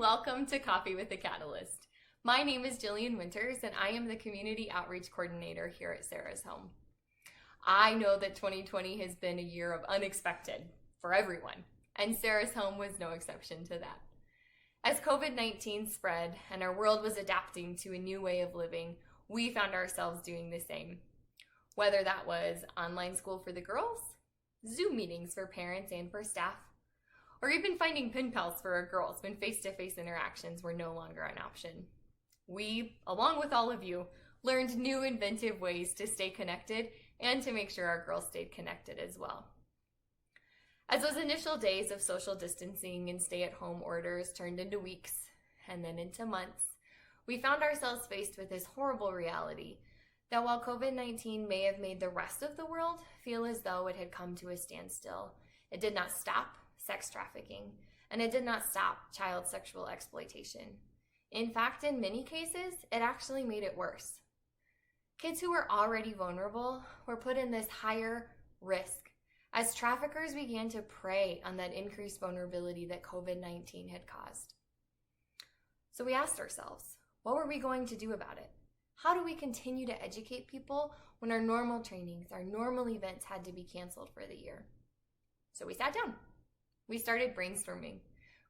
welcome to Coffee with the Catalyst. My name is Jillian Winters, and I am the Community Outreach Coordinator here at Sarah's Home. I know that 2020 has been a year of unexpected for everyone, and Sarah's Home was no exception to that. As COVID-19 spread and our world was adapting to a new way of living, we found ourselves doing the same. Whether that was online school for the girls, Zoom meetings for parents and for staff, or even finding pen pals for our girls when face-to-face interactions were no longer an option. We, along with all of you, learned new inventive ways to stay connected and to make sure our girls stayed connected as well. As those initial days of social distancing and stay-at-home orders turned into weeks and then into months, we found ourselves faced with this horrible reality that while COVID-19 may have made the rest of the world feel as though it had come to a standstill, it did not stop sex trafficking, and it did not stop child sexual exploitation. In fact, in many cases, it actually made it worse. Kids who were already vulnerable were put in this higher risk as traffickers began to prey on that increased vulnerability that COVID-19 had caused. So we asked ourselves, what were we going to do about it? How do we continue to educate people when our normal trainings, our normal events had to be canceled for the year? So we sat down. We started brainstorming.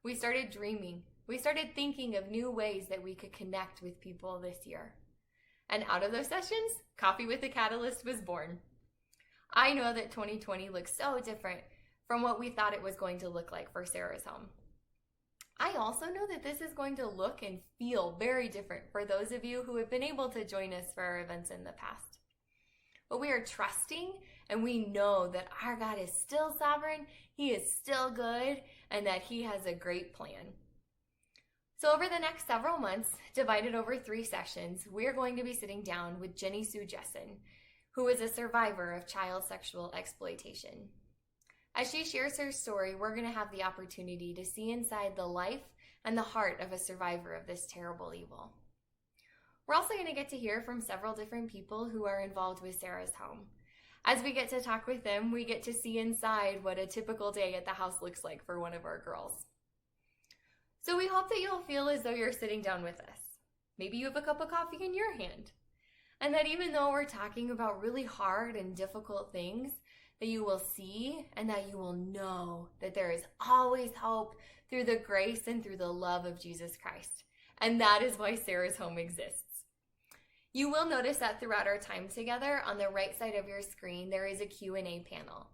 We started dreaming. We started thinking of new ways that we could connect with people this year. And out of those sessions, Coffee with the Catalyst was born. I know that 2020 looks so different from what we thought it was going to look like for Sarah's Home. I also know that this is going to look and feel very different for those of you who have been able to join us for our events in the past. But we are trusting and we know that our God is still sovereign, He is still good, and that He has a great plan. So over the next several months, divided over 3 sessions, we're going to be sitting down with Jennisue, who is a survivor of child sexual exploitation. As she shares her story, we're going to have the opportunity to see inside the life and the heart of a survivor of this terrible evil. We're also going to get to hear from several different people who are involved with Sarah's Home. As we get to talk with them, we get to see inside what a typical day at the house looks like for one of our girls. So we hope that you'll feel as though you're sitting down with us. Maybe you have a cup of coffee in your hand. And that even though we're talking about really hard and difficult things, that you will see and that you will know that there is always hope through the grace and through the love of Jesus Christ. And that is why Sarah's Home exists. You will notice that throughout our time together, on the right side of your screen, there is a Q&A panel.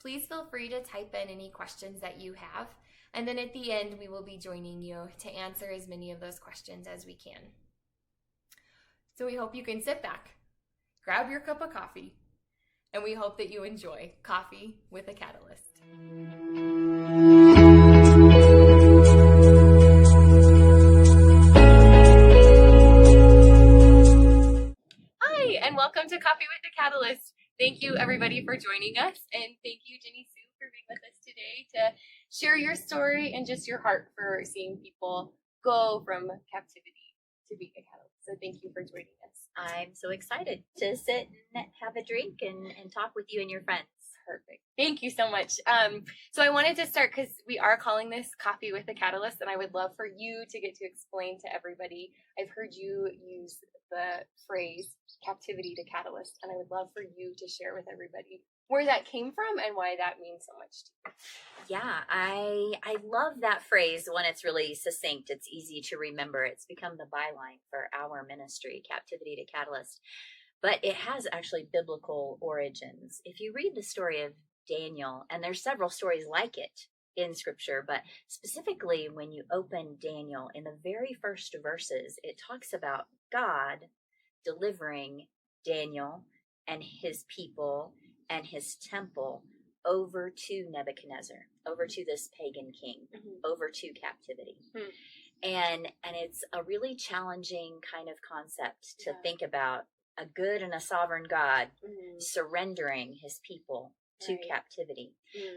Please feel free to type in any questions that you have, and then at the end, we will be joining you to answer as many of those questions as we can. So we hope you can sit back, grab your cup of coffee, and we hope that you enjoy Coffee with a Catalyst. And welcome to Coffee with the Catalyst. Thank you everybody for joining us, and thank you Jennisue for being with us today to share your story and just your heart for seeing people go from captivity to being a catalyst. So thank you for joining us. I'm so excited to sit and have a drink and talk with you and your friends. Perfect. Thank you so much. So I wanted to start because we are calling this Coffee with the Catalyst, and I would love for you to get to explain to everybody. I've heard you use the phrase captivity to catalyst, and I would love for you to share with everybody where that came from and why that means so much to you. Yeah, I love that phrase when it's really succinct. It's easy to remember. It's become the byline for our ministry, Captivity to Catalyst. But it has actually biblical origins. If you read the story of Daniel, and there's several stories like it in Scripture, but specifically when you open Daniel, in the very first verses, it talks about God delivering Daniel and his people and his temple over to Nebuchadnezzar, over to this pagan king, over to captivity. And it's a really challenging kind of concept to think about, a good and a sovereign God surrendering his people to captivity.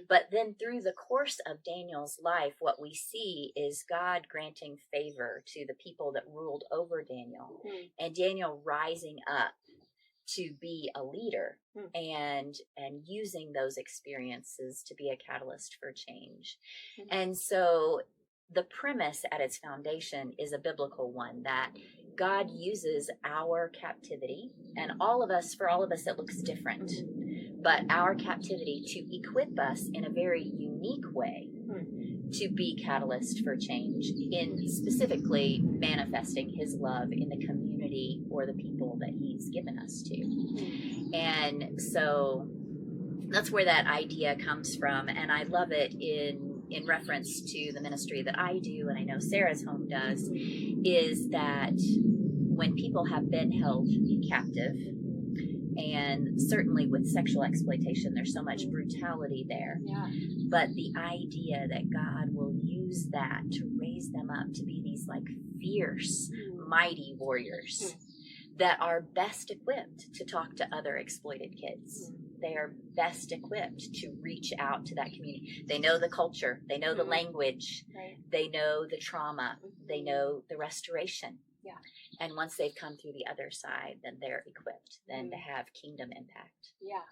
But then through the course of Daniel's life, what we see is God granting favor to the people that ruled over Daniel, and Daniel rising up to be a leader and using those experiences to be a catalyst for change. And so the premise at its foundation is a biblical one, that God uses our captivity, and for all of us, it looks different, but our captivity to equip us in a very unique way to be catalyst for change, in specifically manifesting his love in the community or the people that he's given us to. And so that's where that idea comes from, and I love it in reference to the ministry that I do, and I know Sarah's home does, is that when people have been held captive, and certainly with sexual exploitation, there's so much brutality there. Yeah. But the idea that God will use that to raise them up to be these like fierce, mighty warriors that are best equipped to talk to other exploited kids. They are best equipped to reach out to that community. They know the culture, they know the language, Right. they know the trauma, they know the restoration. Yeah. And once they've come through the other side, then they're equipped then to have kingdom impact. Yeah.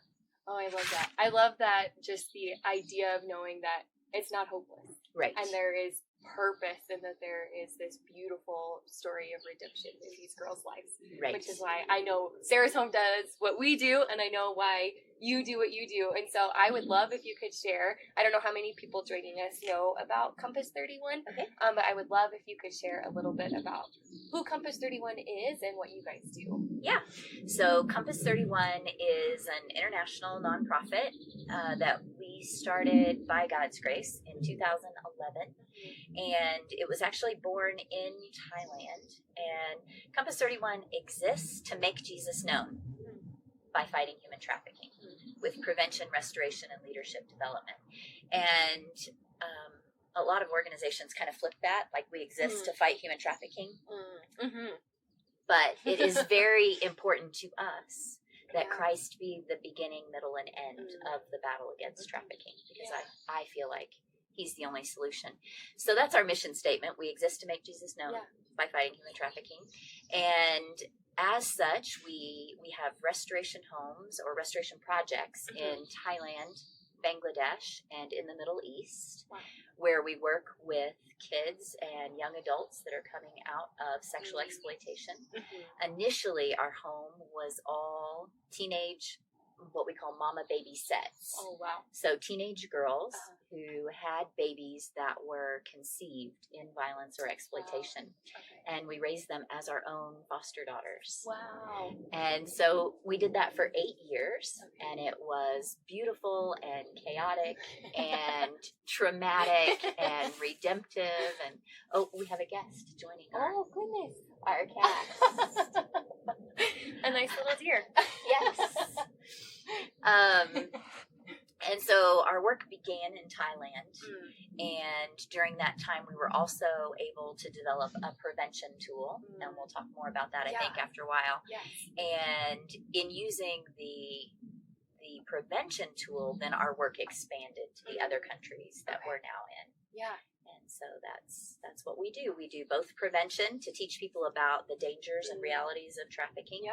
Oh, I love that. I love that, just the idea of knowing that it's not hopeless. Right. And there is purpose, and that there is this beautiful story of redemption in these girls' lives. Right. Which is why I know Sarah's Home does what we do, and I know why you do what you do. And so I would love if you could share. I don't know how many people joining us know about Compass 31, Okay. but I would love if you could share a little bit about who Compass 31 is and what you guys do. Yeah. So Compass 31 is an international nonprofit that we started by God's grace in 2011. And it was actually born in Thailand. And Compass 31 exists to make Jesus known by fighting human trafficking with prevention, restoration, and leadership development. And a lot of organizations kind of flip that, like we exist to fight human trafficking. But it is very important to us that Christ be the beginning, middle, and end of the battle against trafficking, because I feel like he's the only solution. So that's our mission statement. We exist to make Jesus known by fighting human trafficking. And as such, we have restoration homes or restoration projects in Thailand, Bangladesh, and in the Middle East, where we work with kids and young adults that are coming out of sexual exploitation. Initially, our home was all teenage, what we call mama baby sets. Oh, wow. So teenage girls who had babies that were conceived in violence or exploitation. Okay. And we raised them as our own foster daughters. Wow. And so we did that for 8 years, and it was beautiful and chaotic and traumatic and redemptive. And we have a guest joining Oh, goodness. our cast. A nice little deer. Yes. And so our work began in Thailand, and during that time we were also able to develop a prevention tool, and we'll talk more about that I think after a while. Yes. And in using the prevention tool, then our work expanded to the other countries that we're now in. Yeah. And so that's what we do. We do both prevention to teach people about the dangers and realities of trafficking,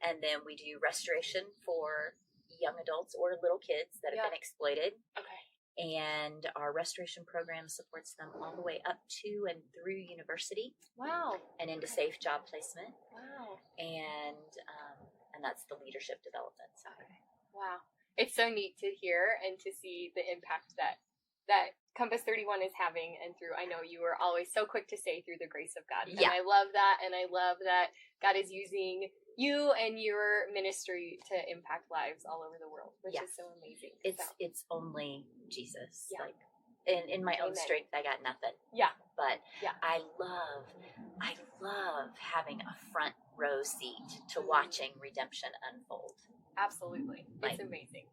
and then we do restoration for young adults or little kids that have been exploited. Okay. And our restoration program supports them all the way up to and through university. Wow. And into safe job placement. Wow. And that's the leadership development side. Okay. Wow. It's so neat to hear and to see the impact that Compass 31 is having, and through, I know you were always so quick to say, through the grace of God. And I love that, and I love that God is using you and your ministry to impact lives all over the world, which is so amazing. It's only Jesus. Like in my own strength, I got nothing. Yeah. But I love having a front row seat to watching redemption unfold. Absolutely. It's amazing.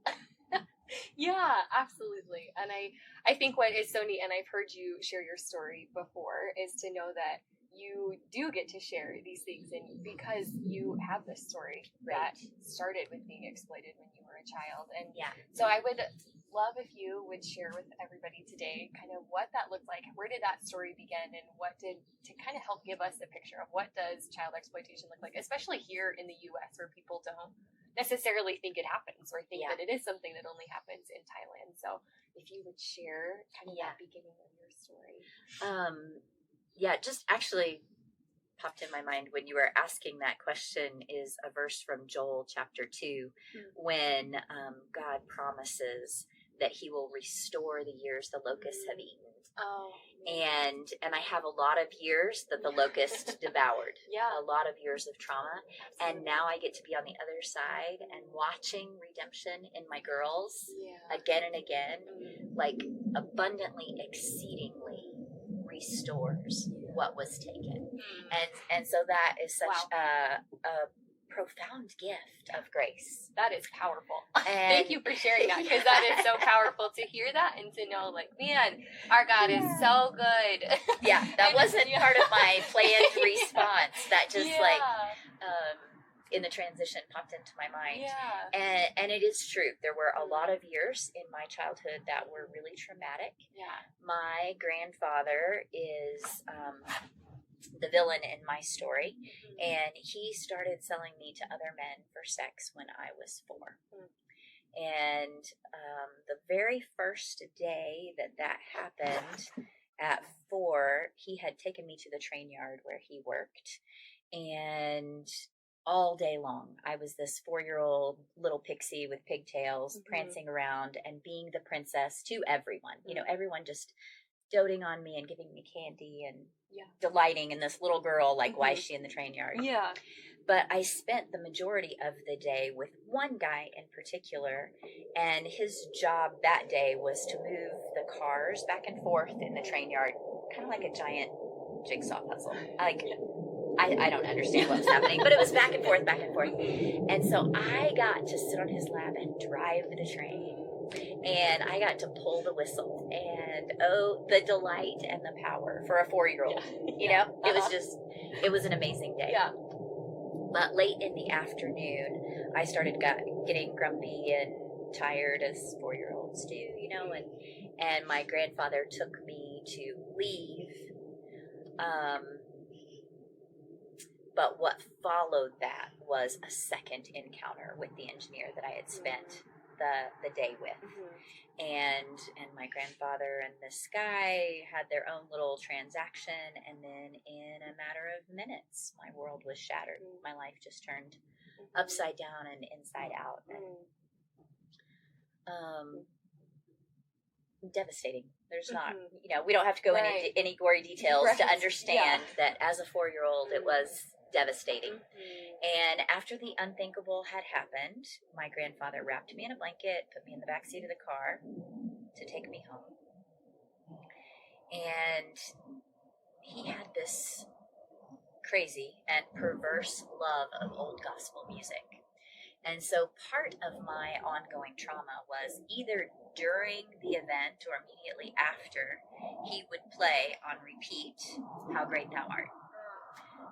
Yeah, absolutely. And I think what is so neat, and I've heard you share your story before, is to know that you do get to share these things, and because you have this story that started with being exploited when you were a child. And so I would love if you would share with everybody today kind of what that looked like. Where did that story begin, and what did, to kind of help give us a picture of what does child exploitation look like, especially here in the U.S. where people don't necessarily think it happens or think that it is something that only happens in Thailand. So if you would share kind of Yeah. that beginning of your story. Yeah, just actually popped in my mind when you were asking that question is a verse from Joel chapter 2, when God promises that he will restore the years the locusts have eaten. Oh. And I have a lot of years that the locust devoured. Yeah. A lot of years of trauma. Absolutely. And now I get to be on the other side and watching redemption in my girls again and again, like abundantly, exceedingly restores what was taken. And so that is such a profound gift of grace. That is powerful. And thank you for sharing that, because that is so powerful to hear that and to know, like, man, our God is so good. Yeah, that wasn't part of my planned response. That just in the transition popped into my mind. Yeah. And it is true. There were a lot of years in my childhood that were really traumatic. Yeah. My grandfather is the villain in my story, and he started selling me to other men for sex when I was 4. And the very first day that happened at 4, he had taken me to the train yard where he worked, and all day long I was this 4-year-old little pixie with pigtails prancing around and being the princess to everyone. You know, everyone just doting on me and giving me candy and delighting in this little girl, like, why is she in the train yard? Yeah. But I spent the majority of the day with one guy in particular, and his job that day was to move the cars back and forth in the train yard, kind of like a giant jigsaw puzzle. Like, I don't understand what was happening, but it was back and forth, back and forth. And so I got to sit on his lap and drive the train. And I got to pull the whistle, and the delight and the power for a 4-year-old. You know, it was an amazing day. Yeah. But late in the afternoon, I started getting grumpy and tired, as 4-year-olds do, you know, and my grandfather took me to leave. But what followed that was a second encounter with the engineer that I had spent the day with. And my grandfather and this guy had their own little transaction, and then in a matter of minutes, my world was shattered. My life just turned upside down and inside out. And devastating. There's not, you know, we don't have to go into any gory details to understand that as a 4-year-old, it was devastating. And after the unthinkable had happened, my grandfather wrapped me in a blanket, put me in the back seat of the car to take me home. And he had this crazy and perverse love of old gospel music. And so part of my ongoing trauma was either during the event or immediately after, he would play on repeat, How Great Thou Art.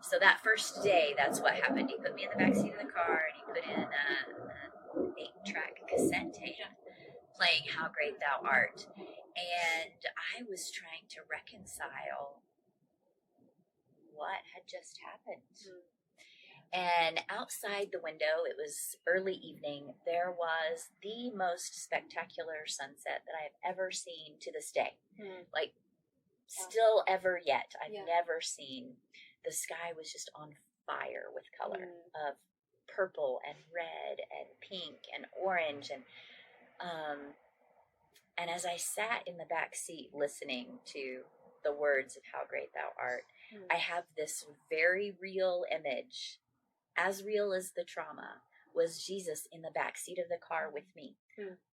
So that first day, that's what happened. He put me in the backseat of the car, and he put in an 8-track cassette tape playing How Great Thou Art. And I was trying to reconcile what had just happened. And outside the window, it was early evening, there was the most spectacular sunset that I've ever seen to this day. Like, still ever yet. I've never seen. The sky was just on fire with color of purple and red and pink and orange. And as I sat in the back seat listening to the words of How Great Thou Art, I have this very real image, as real as the trauma, was Jesus in the back seat of the car with me,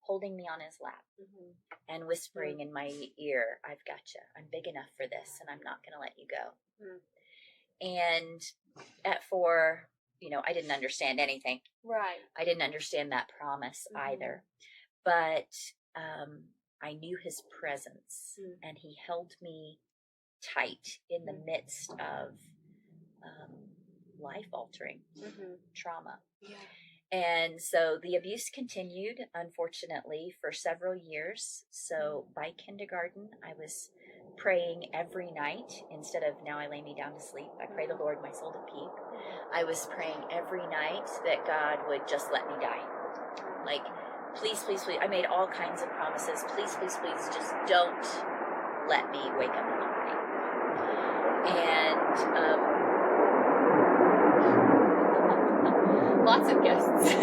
holding me on his lap and whispering in my ear, I've got you. I'm big enough for this, and I'm not going to let you go. And at 4, you know, I didn't understand anything. Right. I didn't understand that promise either. But I knew his presence, and he held me tight in the midst of life-altering trauma. And so the abuse continued, unfortunately, for several years. So by kindergarten, I was praying every night. Instead of now I lay me down to sleep, I pray the Lord my soul to keep. I was praying every night that God would just let me die. Like, please, please, please. I made all kinds of promises. Please, please, please, just don't let me wake up in the morning. And lots of guests.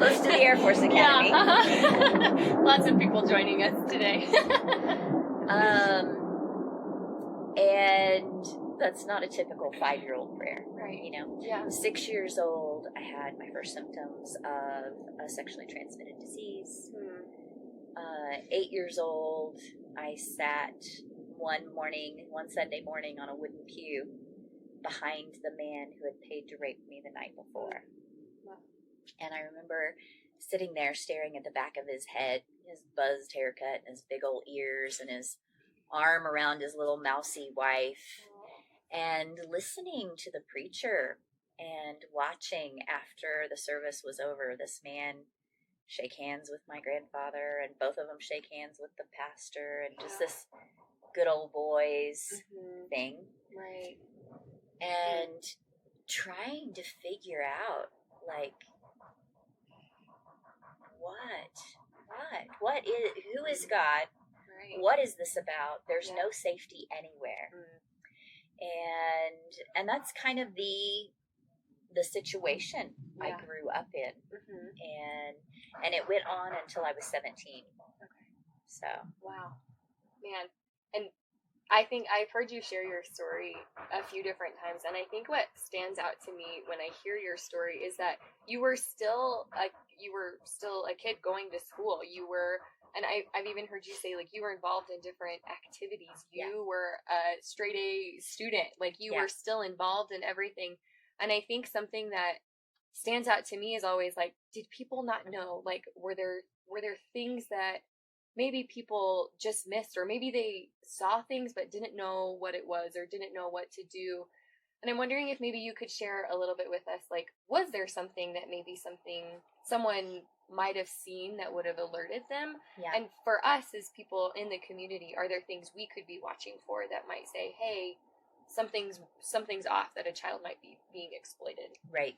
close to the Air Force Academy. Yeah. Lots of people joining us today. And that's not a typical 5-year-old prayer. Right. You know? Yeah. 6 years old, I had my first symptoms of a sexually transmitted disease. 8 years old, I sat one Sunday morning on a wooden pew behind the man who had paid to rape me the night before. Wow. And I remember sitting there staring at the back of his head, his buzzed haircut, and his big old ears, and his arm around his little mousy wife, and listening to the preacher and watching after the service was over, this man shake hands with my grandfather, and both of them shake hands with the pastor, and just this good old boys thing. Right. And trying to figure out, like, who is God? Right. What is this about? There's no safety anywhere. And that's kind of the situation I grew up in. And it went on until I was 17. Okay. So. Wow. Man. And I think I've heard you share your story a few different times, and I think what stands out to me when I hear your story is that you were still a kid going to school. You were, and I've even heard you say, like, you were involved in different activities. You were a straight A student. Like, you were still involved in everything. And I think something that stands out to me is always, like, did people not know? Like, were there things that maybe people just missed, or maybe they saw things but didn't know what it was or didn't know what to do? And I'm wondering if maybe you could share a little bit with us, like, was there something that maybe someone might have seen that would have alerted them? Yeah. And for us as people in the community, are there things we could be watching for that might say, hey, something's off, that a child might be being exploited? Right.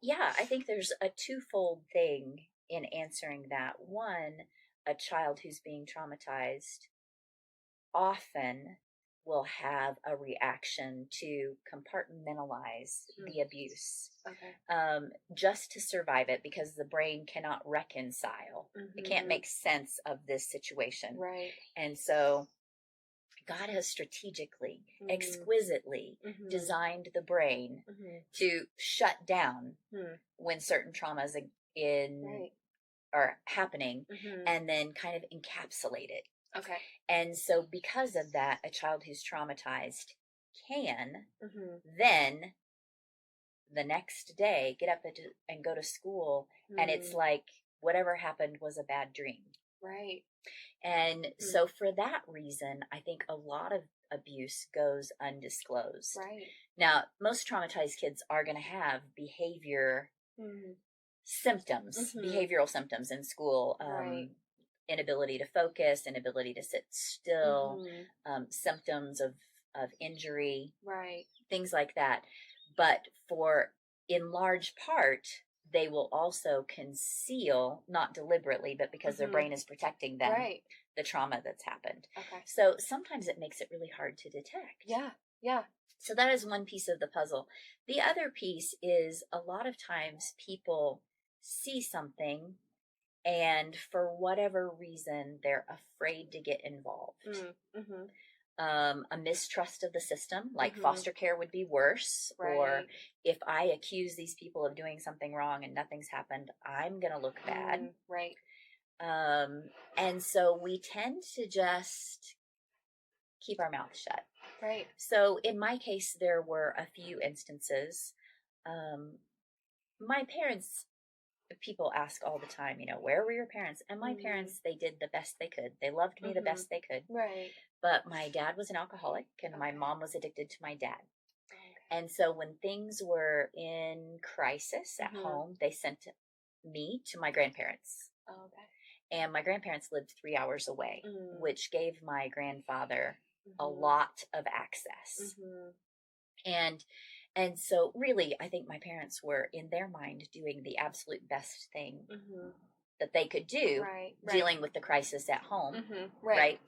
Yeah, I think there's a twofold thing in answering that. One, a child who's being traumatized often will have a reaction to compartmentalize the abuse, just to survive it, because the brain cannot reconcile. It can't make sense of this situation. Right. And so God has strategically, exquisitely designed the brain to shut down when certain traumas are happening, and then kind of encapsulate it. Okay. And so because of that, a child who's traumatized can then the next day get up and go to school, and it's like whatever happened was a bad dream. Right. And so for that reason, I think a lot of abuse goes undisclosed. Right. Now, most traumatized kids are going to have behavioral symptoms in school. Inability to focus, inability to sit still, symptoms of injury, things like that. But in large part, they will also conceal, not deliberately, but because their brain is protecting them, the trauma that's happened. Okay. So sometimes it makes it really hard to detect. Yeah, yeah. So that is one piece of the puzzle. The other piece is a lot of times people see something, and for whatever reason, they're afraid to get involved. A mistrust of the system, like foster care would be worse. Or if I accuse these people of doing something wrong and nothing's happened, I'm going to look bad. Right. And so we tend to just keep our mouth shut. Right. So in my case, there were a few instances. My parents, people ask all the time, where were your parents? And my parents, they did the best they could. They loved me the best they could. Right. But my dad was an alcoholic, and my mom was addicted to my dad. And so when things were in crisis at home, they sent me to my grandparents. And my grandparents lived 3 hours away, which gave my grandfather a lot of access. And And so really, I think my parents were in their mind doing the absolute best thing that they could do, Right. dealing with the crisis at home. Right.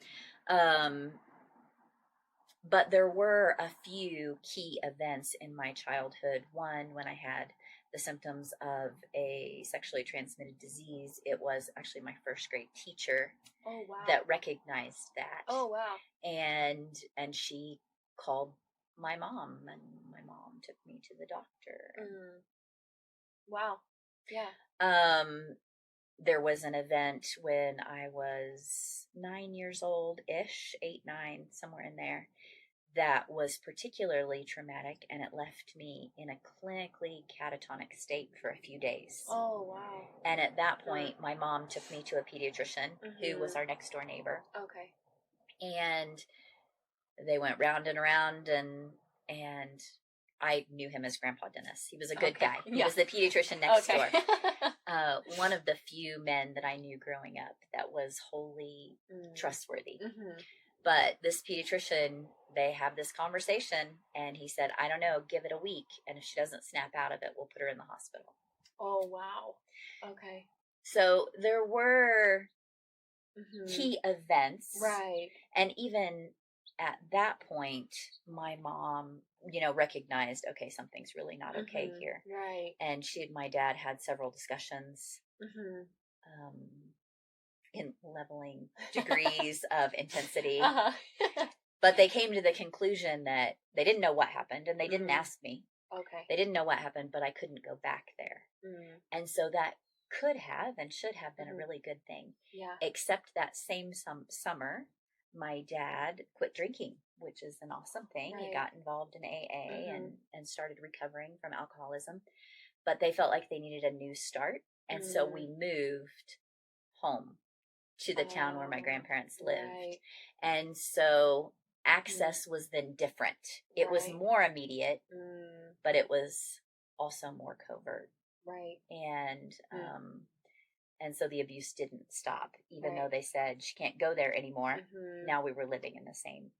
But there were a few key events in my childhood. One, when I had the symptoms of a sexually transmitted disease, it was actually my first grade teacher Oh, wow. that recognized that. Oh, wow. And she called my mom, and my mom took me to the doctor. Wow. Yeah. There was an event when I was 9 years old ish, 8, 9, somewhere in there, that was particularly traumatic, and it left me in a clinically catatonic state for a few days. Oh, wow. And at that point, my mom took me to a pediatrician who was our next door neighbor. Okay. And they went round and around, and I knew him as Grandpa Dennis. He was a good guy. He was the pediatrician next door. One of the few men that I knew growing up that was wholly trustworthy. But this pediatrician, they have this conversation, and he said, I don't know, give it a week, and if she doesn't snap out of it, we'll put her in the hospital. Oh, wow. Okay. So there were key events. Right. And even at that point, my mom, recognized, okay, something's really not okay here. Right. And she and my dad had several discussions in leveling degrees of intensity. But they came to the conclusion that they didn't know what happened, and they didn't ask me. Okay. They didn't know what happened, but I couldn't go back there. And so that could have and should have been a really good thing. Yeah. Except that same summer, my dad quit drinking, which is an awesome thing. Right. He got involved in AA and started recovering from alcoholism. But they felt like they needed a new start. And so we moved home to the town where my grandparents lived. Right. And so access was then different. It was more immediate, but it was also more covert. Right. And so the abuse didn't stop, even though they said she can't go there anymore. Now we were living in the same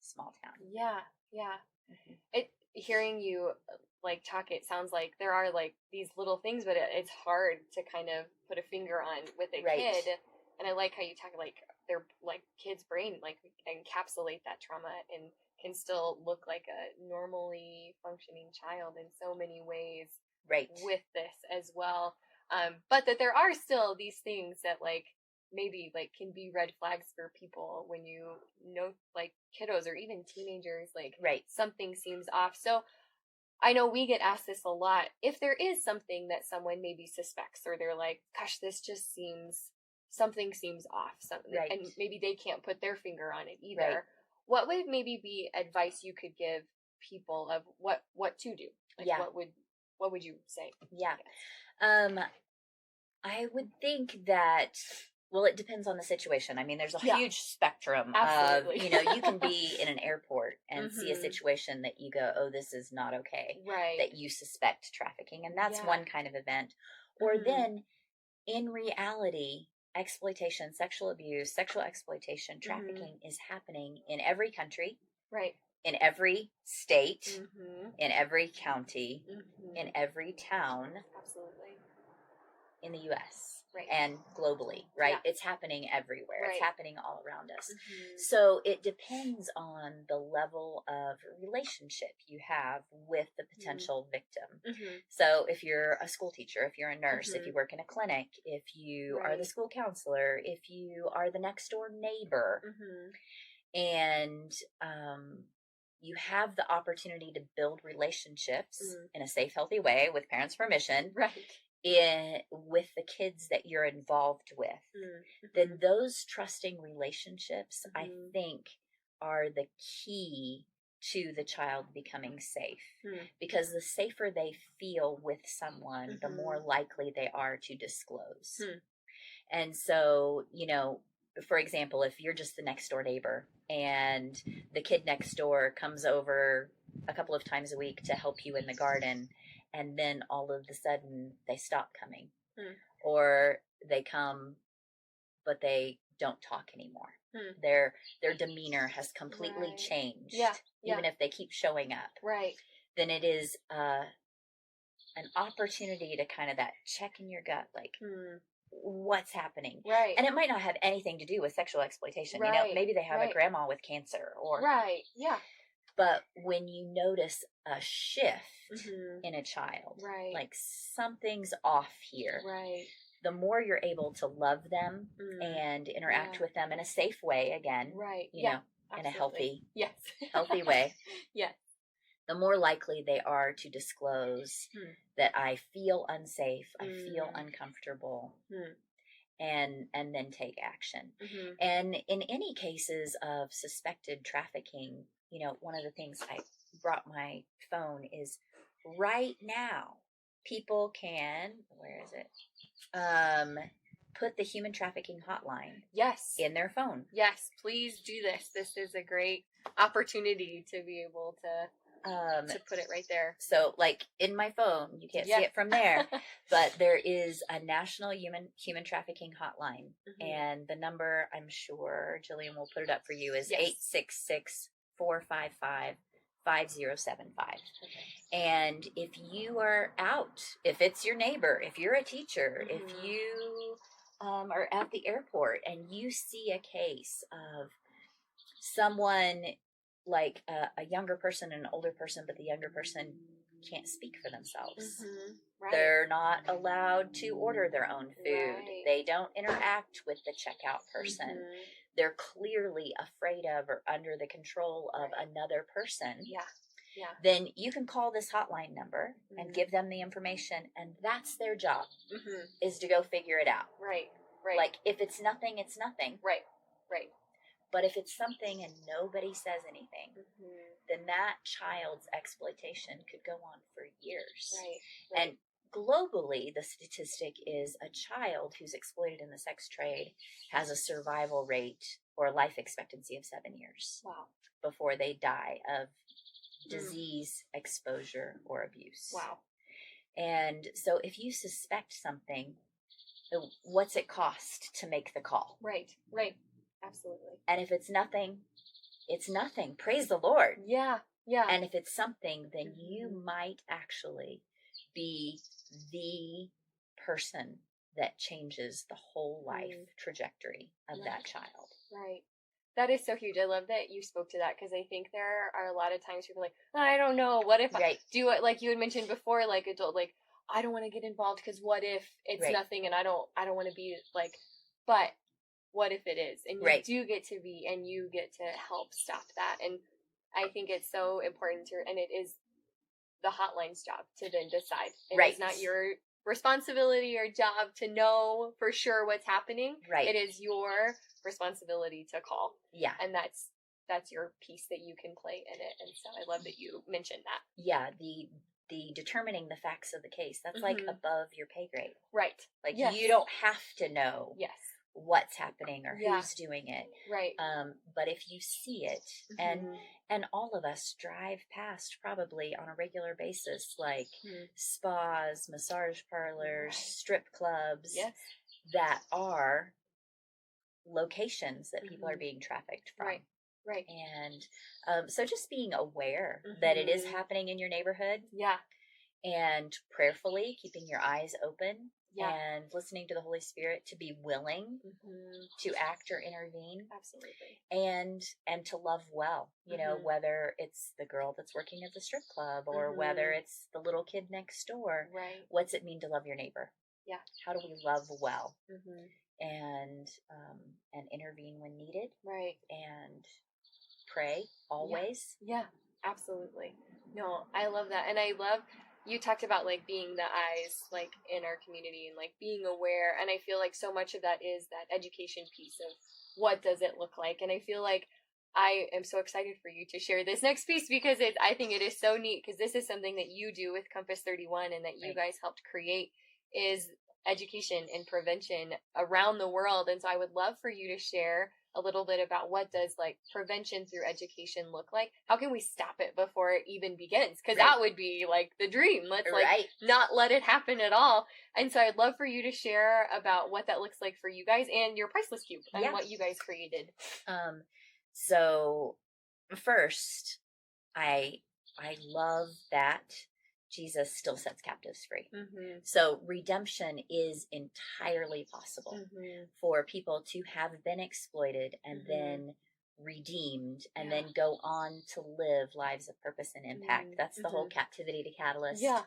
small town. Yeah. Yeah. Hearing you talk, it sounds like there are these little things, but it's hard to kind of put a finger on with a kid. And I like how you talk their kid's brain encapsulate that trauma and can still look like a normally functioning child in so many ways. Right. With this as well. But that there are still these things that maybe can be red flags for people when kiddos or even teenagers, something seems off. So I know we get asked this a lot. If there is something that someone maybe suspects, or they're like, gosh, this just something seems off, and maybe they can't put their finger on it either. What would maybe be advice you could give people of what to do? What would you say? Yeah. I would think that, well, it depends on the situation. I mean, there's a huge spectrum of, you can be in an airport and see a situation that you go, oh, this is not okay. Right. That you suspect trafficking. And that's one kind of event. Or then in reality, exploitation, sexual abuse, sexual exploitation, trafficking is happening in every country. Right. In every state, in every county, in every town. Absolutely. In the U.S. And globally, right? Yeah. It's happening everywhere. It's happening all around us. So it depends on the level of relationship you have with the potential victim. So if you're a school teacher, if you're a nurse, if you work in a clinic, if you are the school counselor, if you are the next door neighbor, and you have the opportunity to build relationships in a safe, healthy way with parents' permission. With the kids that you're involved with, then those trusting relationships, I think, are the key to the child becoming safe. Because the safer they feel with someone, the more likely they are to disclose. And so, for example, if you're just the next door neighbor and the kid next door comes over a couple of times a week to help you in the garden, and then all of a sudden they stop coming, or they come, but they don't talk anymore. Their demeanor has completely changed, even if they keep showing up. then it is an opportunity to kind of that check in your gut, like, what's happening. Right. And it might not have anything to do with sexual exploitation. Right. You know, maybe they have Right. a grandma with cancer or right. Yeah. but when you notice a shift Mm-hmm. in a child, Right. like something's off here, Right. the more you're able to love them and interact Yeah. with them in a safe way, again, Right. you Yeah. know, in a Absolutely. Yes. healthy way, Yes. the more likely they are to disclose that I feel unsafe, I feel uncomfortable, and then take action. Mm-hmm. And in any cases of suspected trafficking, you know, one of the things I brought my phone is right now people can, where is it? Put the human trafficking hotline Yes. in their phone. Yes, please do this. This is a great opportunity to be able to put it right there. So, like in my phone, you can't see it from there, but there is a national human trafficking hotline, and the number, I'm sure Jillian will put it up for you, is 866-455-5075. And if you are out, if it's your neighbor, if you're a teacher, if you are at the airport and you see a case of someone, like a younger person and an older person, but the younger person can't speak for themselves. Right. They're not allowed to order their own food. Right. They don't interact with the checkout person. They're clearly afraid of or under the control of another person. Yeah. Yeah. Then you can call this hotline number and give them the information, and that's their job, is to go figure it out. Right. Right. Like, if it's nothing, it's nothing. Right. Right. But if it's something and nobody says anything, then that child's exploitation could go on for years. Right. And globally, the statistic is a child who's exploited in the sex trade has a survival rate or life expectancy of 7 years. Wow. Before they die of disease, exposure, or abuse. Wow. And so if you suspect something, what's it cost to make the call? Right. Right. Absolutely. And if it's nothing, it's nothing. Praise the Lord. Yeah. Yeah. And if it's something, then you might actually be the person that changes the whole life trajectory of that child. Right. That is so huge. I love that you spoke to that, because I think there are a lot of times people are like, I don't know, what if I do it, like you had mentioned before, like adult, like I don't want to get involved because what if it's nothing and I don't want to be like, but what if it is? And you do get to be, and you get to help stop that. And I think it's so important and it is the hotline's job to then decide. It's not your responsibility or job to know for sure what's happening. It is your responsibility to call. Yeah. And that's your piece that you can play in it. And so I love that you mentioned that. Yeah, the determining the facts of the case, that's like above your pay grade. Right. Like you don't have to know what's happening or who's doing it. Right. But if you see it, and all of us drive past probably on a regular basis, like spas, massage parlors, strip clubs, that are locations that people are being trafficked from. Right. And so just being aware that it is happening in your neighborhood. Yeah. And prayerfully keeping your eyes open and listening to the Holy Spirit to be willing to act or intervene. Absolutely. And to love well, you know, whether it's the girl that's working at the strip club or whether it's the little kid next door. Right. What's it mean to love your neighbor? Yeah. How do we love well? And intervene when needed. Right. And pray always. Yeah, absolutely. No, I love that. And I love, you talked about like being the eyes like in our community and like being aware. And I feel like so much of that is that education piece of what does it look like. And I feel like I am so excited for you to share this next piece, because I think it is so neat, because this is something that you do with Compass 31 and that you guys helped create, is education and prevention around the world. And so I would love for you to share a little bit about what does like prevention through education look like. How can we stop it before it even begins? Because that would be like the dream. Let's like not let it happen at all. And so I'd love for you to share about what that looks like for you guys and your Priceless Cube and what you guys created. So first, I I love that Jesus still sets captives free. Mm-hmm. So redemption is entirely possible Mm-hmm. for people to have been exploited and Mm-hmm. then redeemed and Yeah. then go on to live lives of purpose and impact. Mm-hmm. That's the whole captivity to catalyst Yeah.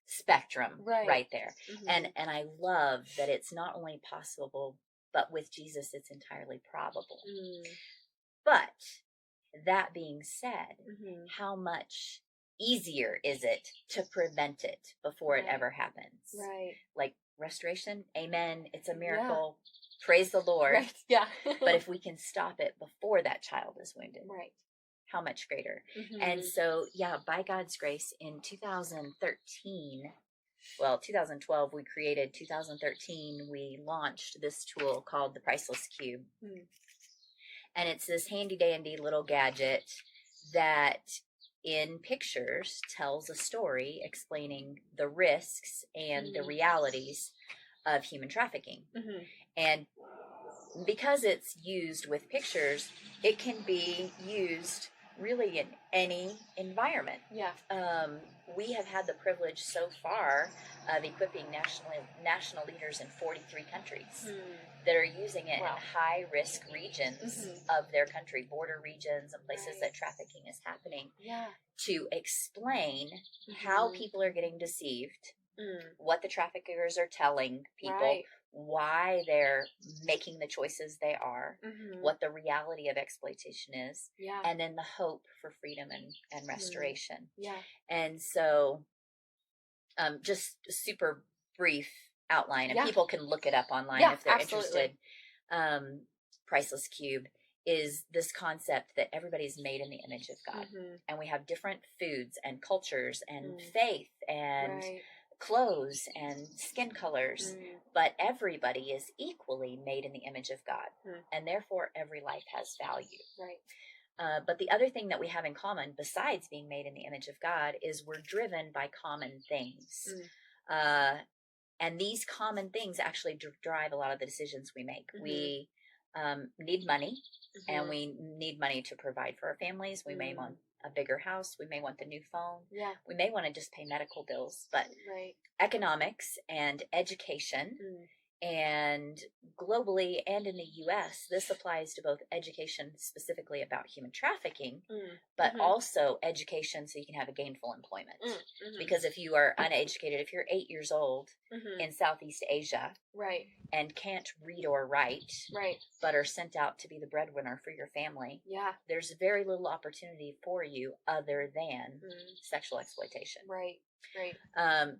spectrum Right. there. Mm-hmm. And I love that it's not only possible, but with Jesus it's entirely probable. Mm-hmm. But that being said, Mm-hmm. how much easier is it to prevent it before it Right. ever happens? Right. Like restoration, amen, it's a Yeah. miracle. Praise the Lord. Right. Yeah. But if we can stop it before that child is wounded, Right. how much greater? Mm-hmm. And so, yeah, by God's grace, in 2013, well, 2012 we created, 2013 we launched this tool called the Priceless Cube. Mm. And it's this handy dandy little gadget that in pictures tells a story explaining the risks and the realities of human trafficking. Mm-hmm. And because it's used with pictures, it can be used really in any environment. Yeah. We have had the privilege so far of equipping national leaders in 43 countries that are using it in high-risk regions of their country, border regions and places that trafficking is happening, to explain how people are getting deceived, what the traffickers are telling people, why they're making the choices they are, what the reality of exploitation is, and then the hope for freedom and restoration. And so just super brief outline, and people can look it up online if they're interested. Priceless Cube is this concept that everybody's made in the image of God. And we have different foods and cultures and faith and clothes and skin colors, but everybody is equally made in the image of God, and therefore every life has value. But the other thing that we have in common, besides being made in the image of God, is we're driven by common things. And these common things actually drive a lot of the decisions we make. We need money, and we need money to provide for our families. We may want a bigger house. We may want the new phone. We may want to just pay medical bills. But economics and education, and globally and in the U.S., this applies to both education specifically about human trafficking, but also education so you can have a gainful employment. Because if you are uneducated, if you're 8 years old in Southeast Asia and can't read or write, but are sent out to be the breadwinner for your family, there's very little opportunity for you other than sexual exploitation.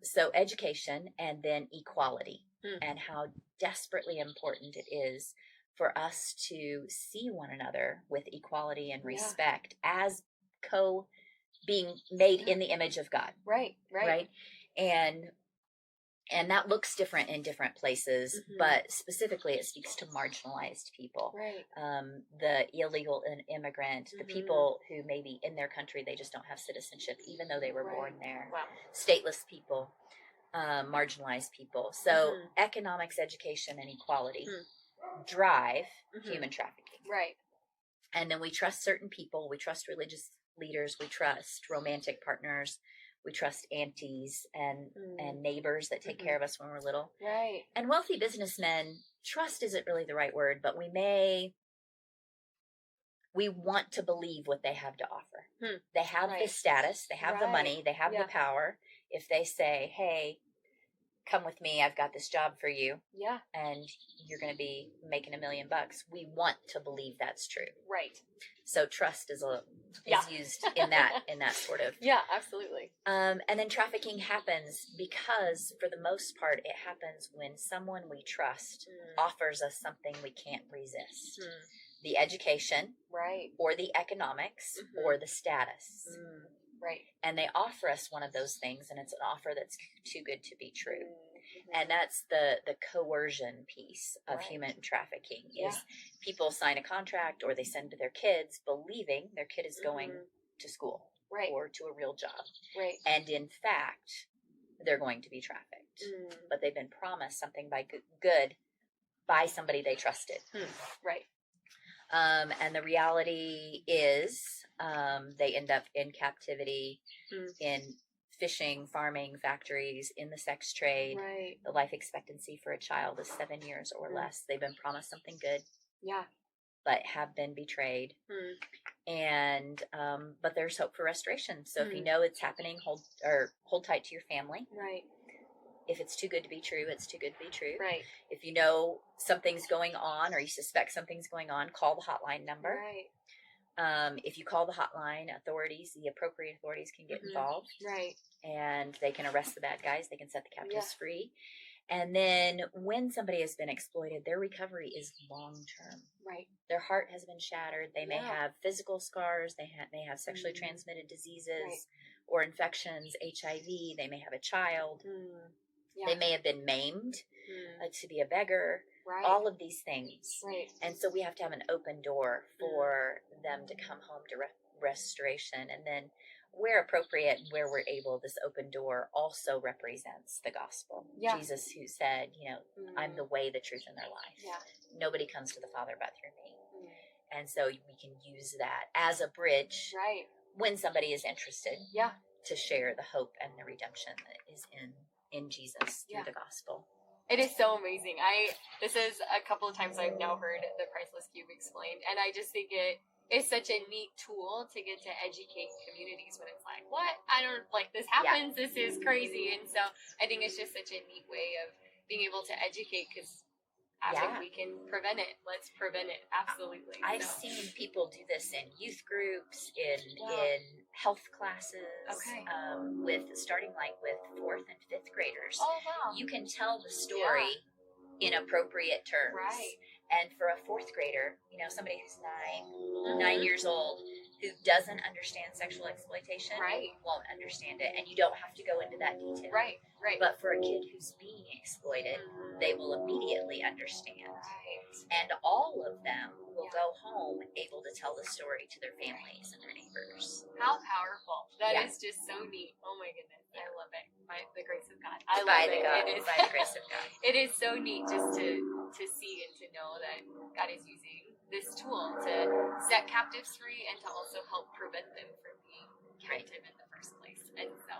So education, and then equality, and how desperately important it is for us to see one another with equality and respect as being made in the image of God. And that looks different in different places, but specifically it speaks to marginalized people, the illegal immigrant, the people who maybe in their country they just don't have citizenship, even though they were born there, stateless people, marginalized people. So economics, education, and equality drive human trafficking. And then we trust certain people, we trust religious leaders, we trust romantic partners, we trust aunties and neighbors that take care of us when we're little. And wealthy businessmen, trust isn't really the right word, but we want to believe what they have to offer. They have the status, they have the money, they have the power. If they say, hey, come with me, I've got this job for you, and you're going to be making $1 million, we want to believe that's true. So trust is used in that sort of. Absolutely. And then trafficking happens because, for the most part, it happens when someone we trust offers us something we can't resist. The education, or the economics, or the status. And they offer us one of those things, and it's an offer that's too good to be true. And that's the coercion piece of human trafficking, is people sign a contract or they send to their kids believing their kid is going to school or to a real job. And in fact, they're going to be trafficked. But they've been promised something by good by somebody they trusted. And the reality is, they end up in captivity, in fishing, farming, factories, in the sex trade. Right. The life expectancy for a child is 7 years or less. They've been promised something good. Yeah. But have been betrayed. And but there's hope for restoration. So if you know it's happening, hold tight to your family. Right. If it's too good to be true, it's too good to be true. Right. If you know something's going on or you suspect something's going on, call the hotline number. Right. If you call the hotline, the appropriate authorities can get involved. Right. And they can arrest the bad guys. They can set the captives free. And then when somebody has been exploited, their recovery is long-term. Right. Their heart has been shattered. They may have physical scars. They may have sexually transmitted diseases or infections, HIV. They may have a child. Yeah. They may have been maimed to be a beggar. Right. All of these things. Right. And so we have to have an open door for them to come home to restoration. And then where appropriate, where we're able, this open door also represents the gospel. Yeah. Jesus, who said, I'm the way, the truth, and the life. Yeah. Nobody comes to the Father but through me. And so we can use that as a bridge when somebody is interested to share the hope and the redemption that is in Jesus through the gospel. It is so amazing. This is a couple of times I've now heard the Priceless Cube explained, and I just think it is such a neat tool to get to educate communities when it's like, what? I don't, like, this happens, this is crazy. And so I think it's just such a neat way of being able to educate, because I think we can prevent it. Let's prevent it. Absolutely. I've seen people do this in youth groups, in health classes, starting with 4th and 5th graders. Oh, wow. You can tell the story in appropriate terms. Right. And for a 4th grader, somebody who's 9 years old, who doesn't understand sexual exploitation, won't understand it. And you don't have to go into that detail. Right. But for a kid who's being exploited, they will immediately understand. Right. And all of them will go home able to tell the story to their families and their neighbors. How powerful. That is just so neat. Oh my goodness. I love it. By the grace of God. I love it. By the grace of God. It is so neat just to see and to know that God is using this tool to set captives free and to also help prevent them from being captive in the first place. And so,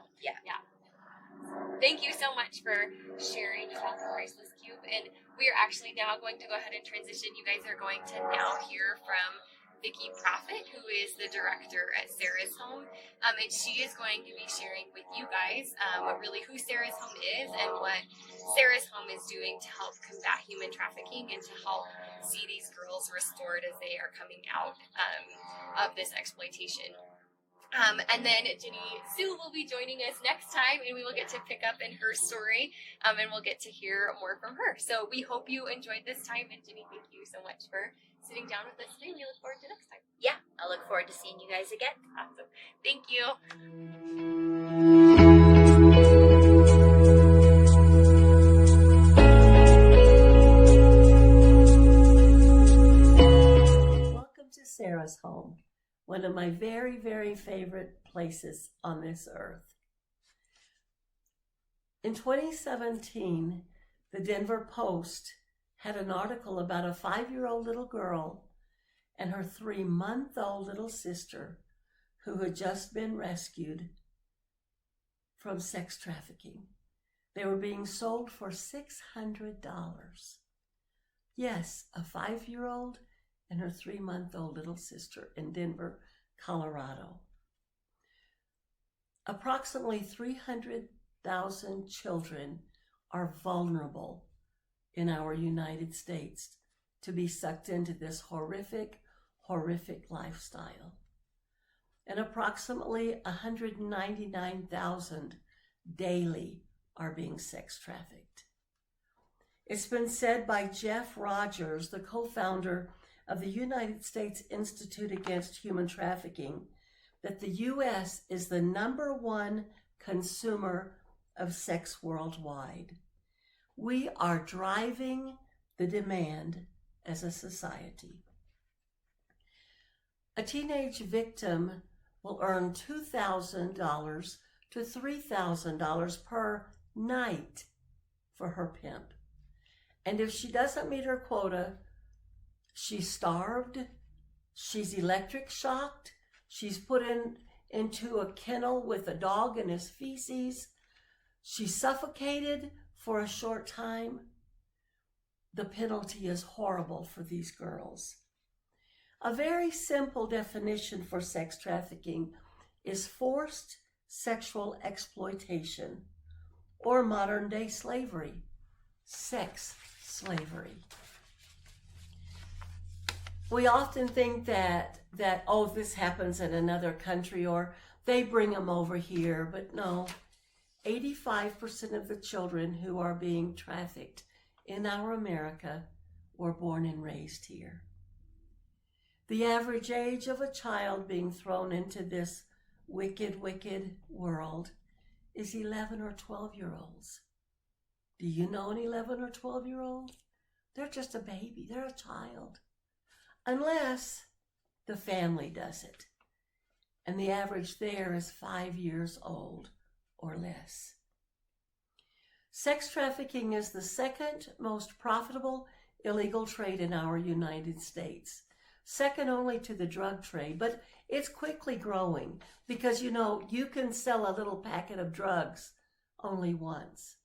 thank you so much for sharing about the Priceless Cube. And we are actually now going to go ahead and transition. You guys are going to now hear from Vicki Prophet, who is the director at Sarah's Home, and she is going to be sharing with you guys really who Sarah's Home is and what Sarah's Home is doing to help combat human trafficking and to help see these girls restored as they are coming out of this exploitation. And then Jennisue will be joining us next time, and we will get to pick up in her story, and we'll get to hear more from her. So we hope you enjoyed this time, and Jenny, thank you so much for sitting down with us today. We look forward to next time. Yeah, I look forward to seeing you guys again. Awesome. Thank you. Welcome to Sarah's Home, one of my very, very favorite places on this earth. In 2017, the Denver Post had an article about a 5-year-old little girl and her 3-month-old little sister who had just been rescued from sex trafficking. They were being sold for $600. Yes, a 5-year-old and her 3-month-old little sister in Denver, Colorado. Approximately 300,000 children are vulnerable in our United States to be sucked into this horrific lifestyle. And approximately 199,000 daily are being sex trafficked. It's been said by Jeff Rogers, the co-founder of the United States Institute Against Human Trafficking, that the U.S. is the #1 consumer of sex worldwide. We are driving the demand as a society. A teenage victim will earn $2,000 to $3,000 per night for her pimp. And if she doesn't meet her quota, she's starved, She's electric shocked. She's put into a kennel with a dog and his feces. She's suffocated for a short time. The penalty is horrible for these girls. A very simple definition for sex trafficking is forced sexual exploitation, or modern day slavery, sex slavery. We often think that oh, this happens in another country, or they bring them over here, but no. 85% of the children who are being trafficked in our America were born and raised here. The average age of a child being thrown into this wicked, wicked world is 11 or 12-year-olds. Do you know an 11 or 12-year-old? They're just a baby. They're a child. Unless the family does it. And the average there is 5 years old or less. Sex trafficking is the second most profitable illegal trade in our United States. Second only to the drug trade, but it's quickly growing because, you can sell a little packet of drugs only once.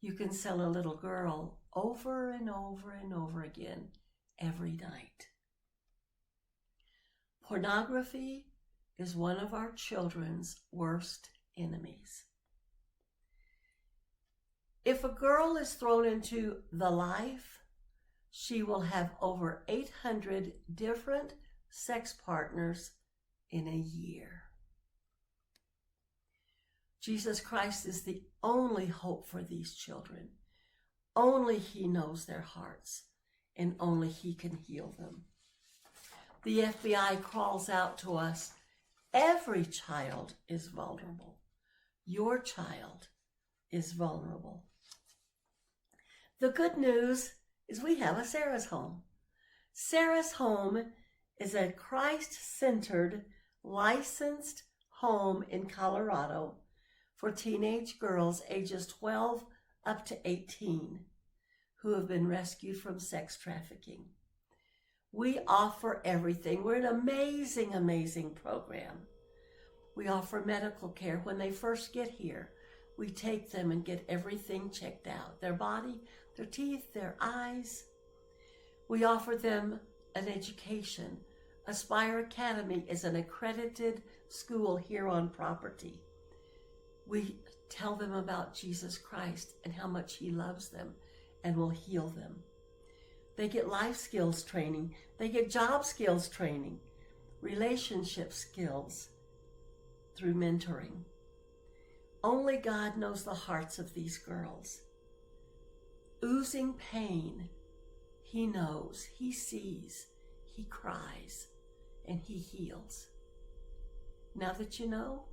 You can sell a little girl over and over and over again every night. Pornography is one of our children's worst enemies. If a girl is thrown into the life, she will have over 800 different sex partners in a year. Jesus Christ is the only hope for these children. Only He knows their hearts, and only He can heal them. The FBI calls out to us, every child is vulnerable. Your child is vulnerable. The good news is we have a Sarah's Home. Sarah's Home is a Christ-centered, licensed home in Colorado for teenage girls ages 12 up to 18 who have been rescued from sex trafficking. We offer everything. We're an amazing, amazing program. We offer medical care when they first get here. We take them and get everything checked out. Their body, their teeth, their eyes. We offer them an education. Aspire Academy is an accredited school here on property. We tell them about Jesus Christ and how much He loves them and will heal them. They get life skills training. They get job skills training, relationship skills through mentoring. Only God knows the hearts of these girls. Oozing pain, He knows, He sees, He cries, and He heals. Now that you know,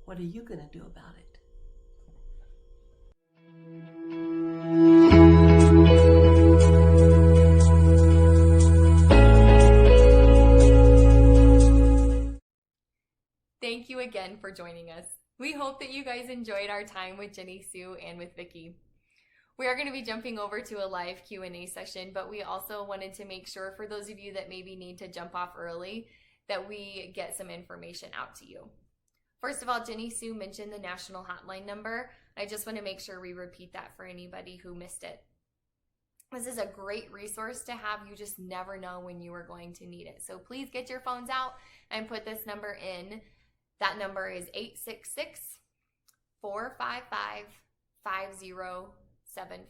what are you going to do about it? Thank you again for joining us. We hope that you guys enjoyed our time with Jennisue and with Vicki. We are going to be jumping over to a live Q&A session, but we also wanted to make sure for those of you that maybe need to jump off early that we get some information out to you. First of all, Jennisue mentioned the national hotline number. I just want to make sure we repeat that for anybody who missed it. This is a great resource to have. You just never know when you are going to need it. So please get your phones out and put this number in. That number is 866-455-5075.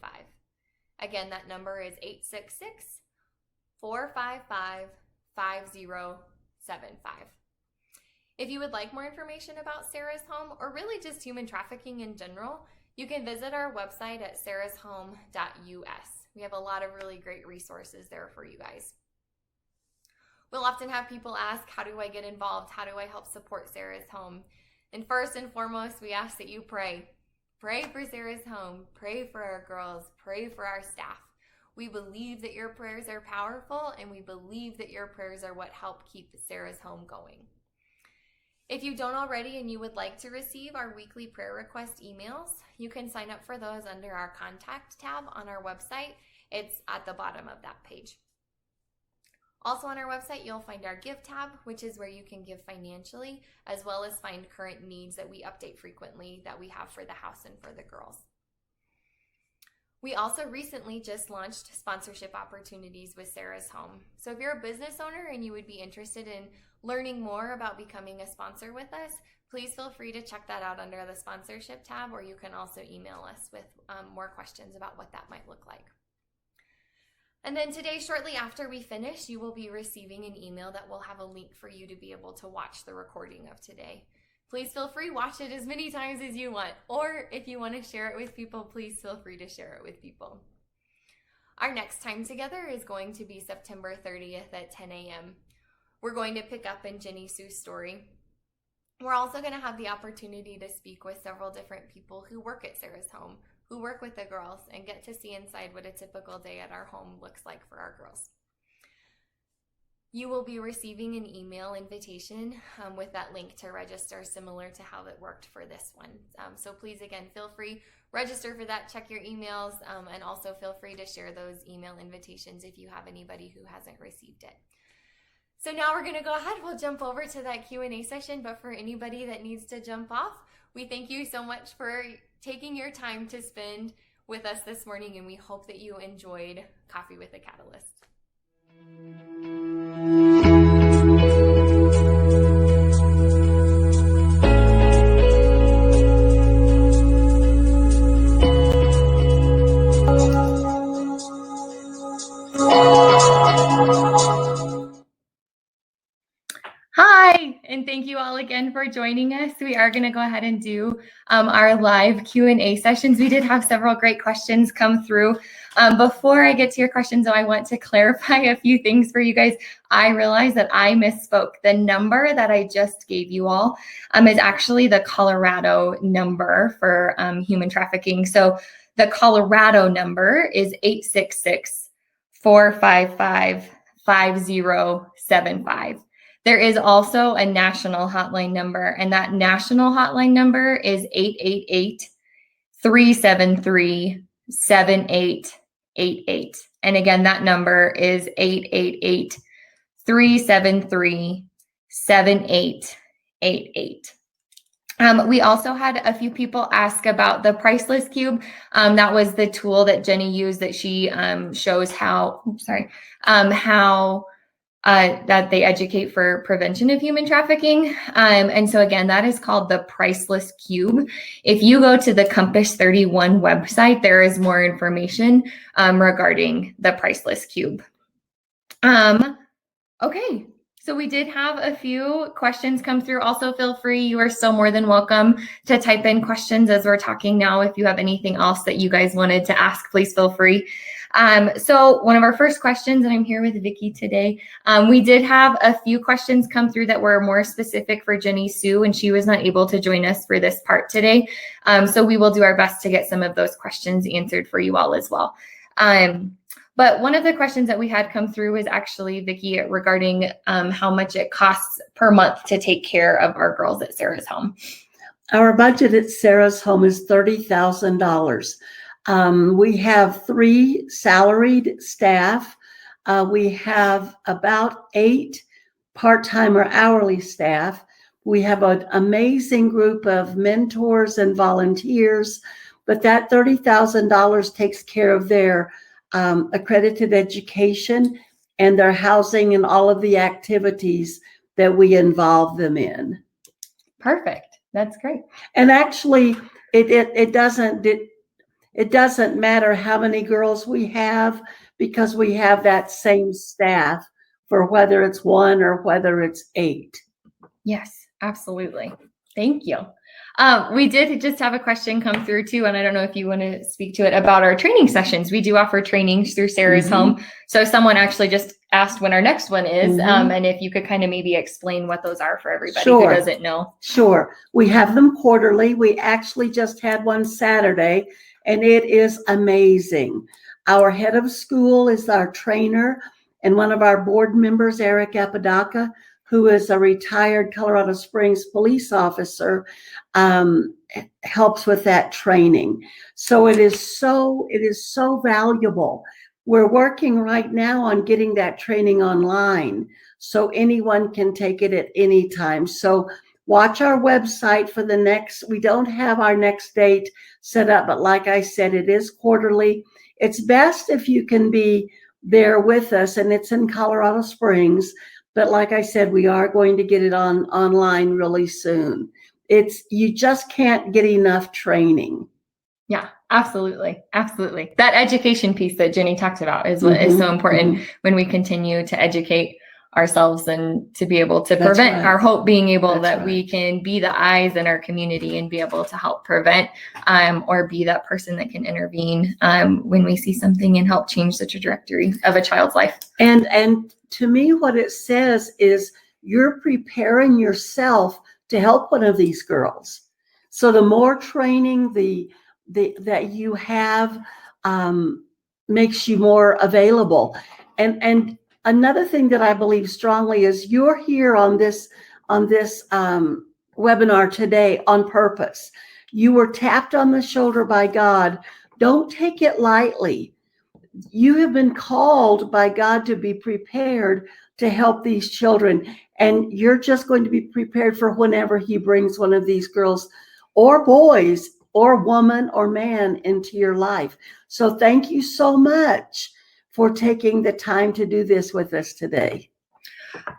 Again, that number is 866-455-5075. If you would like more information about Sarah's Home, or really just human trafficking in general, you can visit our website at sarahshome.us. We have a lot of really great resources there for you guys. We'll often have people ask, how do I get involved? How do I help support Sarah's Home? And first and foremost, we ask that you pray. Pray for Sarah's Home. Pray for our girls. Pray for our staff. We believe that your prayers are powerful, and we believe that your prayers are what help keep Sarah's Home going. If you don't already and you would like to receive our weekly prayer request emails, you can sign up for those under our contact tab on our website. It's at the bottom of that page. Also on our website, you'll find our Give tab, which is where you can give financially, as well as find current needs that we update frequently that we have for the house and for the girls. We also recently just launched sponsorship opportunities with Sarah's Home. So if you're a business owner and you would be interested in learning more about becoming a sponsor with us, please feel free to check that out under the sponsorship tab, or you can also email us with more questions about what that might look like. And then today, shortly after we finish, you will be receiving an email that will have a link for you to be able to watch the recording of today. Please feel free, watch it as many times as you want. Or if you want to share it with people, please feel free to share it with people. Our next time together is going to be September 30th at 10 a.m. We're going to pick up in Jennisue's story. We're also going to have the opportunity to speak with several different people who work at Sarah's Home, who work with the girls, and get to see inside what a typical day at our home looks like for our girls. You will be receiving an email invitation with that link to register, similar to how it worked for this one. So please, again, feel free, register for that, check your emails, and also feel free to share those email invitations if you have anybody who hasn't received it. So now we're going to go ahead. We'll jump over to that Q&A session, but for anybody that needs to jump off, we thank you so much for taking your time to spend with us this morning, and we hope that you enjoyed Coffee with a Catalyst. Hi, and thank you all again for joining us. We are going to go ahead and do our live Q&A sessions. We did have several great questions come through. Before I get to your questions, though, I want to clarify a few things for you guys. I realized that I misspoke. The number that I just gave you all is actually the Colorado number for human trafficking. So the Colorado number is 866-455-5075. There is also a national hotline number, and that national hotline number is 888-373-7888. And again, that number is 888-373-7888. We also had a few people ask about the priceless cube. That was the tool that Jenny used that she shows how that they educate for prevention of human trafficking. And so again, that is called the Priceless Cube. If you go to the Compass 31 website, there is more information regarding the Priceless Cube. Okay, so we did have a few questions come through. Also, feel free, you are so more than welcome to type in questions as we're talking now. If you have anything else that you guys wanted to ask, please feel free. So one of our first questions, and I'm here with Vicki today, we did have a few questions come through that were more specific for Jennisue, and she was not able to join us for this part today. So we will do our best to get some of those questions answered for you all as well. But one of the questions that we had come through was actually, Vicki, regarding how much it costs per month to take care of our girls at Sarah's Home. Our budget at Sarah's Home is $30,000. We have 3 salaried staff. We have about 8 part-time or hourly staff. We have an amazing group of mentors and volunteers, but that $30,000 takes care of their accredited education and their housing and all of the activities that we involve them in. Perfect. That's great. And actually, it doesn't matter how many girls we have, because we have that same staff for whether it's 1 or whether it's 8. Yes, absolutely. Thank you. We did just have a question come through too, and I don't know if you want to speak to it about our training sessions. We do offer trainings through Sarah's Home. So someone actually just asked when our next one is, and if you could kind of maybe explain what those are for everybody who doesn't know. Sure. We have them quarterly. We actually just had one Saturday, and it is amazing. Our head of school is our trainer, and one of our board members, Eric Apodaca, who is a retired Colorado Springs police officer, helps with that training. So it is so valuable We're working right now on getting that training online so anyone can take it at any time. So watch our website for the next, we don't have our next date set up, but like I said, it is quarterly. It's best if you can be there with us, and it's in Colorado Springs. But like I said, we are going to get it online really soon. You just can't get enough training. Yeah, absolutely. Absolutely. That education piece that Jenny talked about is what is so important when we continue to educate ourselves and to be able to prevent our hope being able that we can be the eyes in our community and be able to help prevent or be that person that can intervene when we see something and help change the trajectory of a child's life. And to me, what it says is you're preparing yourself to help one of these girls. So the more training that you have makes you more available. And another thing that I believe strongly is you're here on this webinar today on purpose. You were tapped on the shoulder by God. Don't take it lightly. You have been called by God to be prepared to help these children, and you're just going to be prepared for whenever He brings one of these girls or boys or woman or man into your life. So thank you so much for taking the time to do this with us today.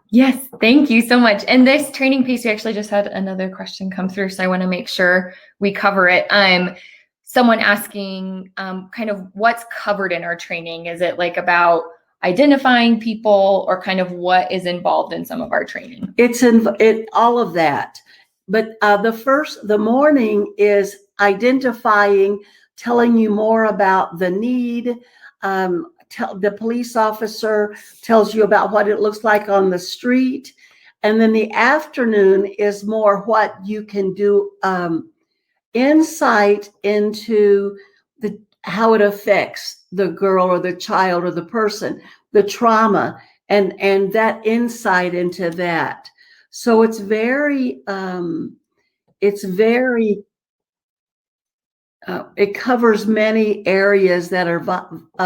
Yes, thank you so much. And this training piece, we actually just had another question come through, so I want to make sure we cover it. Someone asking kind of what's covered in our training. Is it like about identifying people, or kind of what is involved in some of our training? It's all of that. But the morning is identifying, telling you more about the need. The police officer tells you about what it looks like on the street. And then the afternoon is more what you can do, insight into how it affects the girl or the child or the person, the trauma, and that insight into that. So it's very it covers many areas that are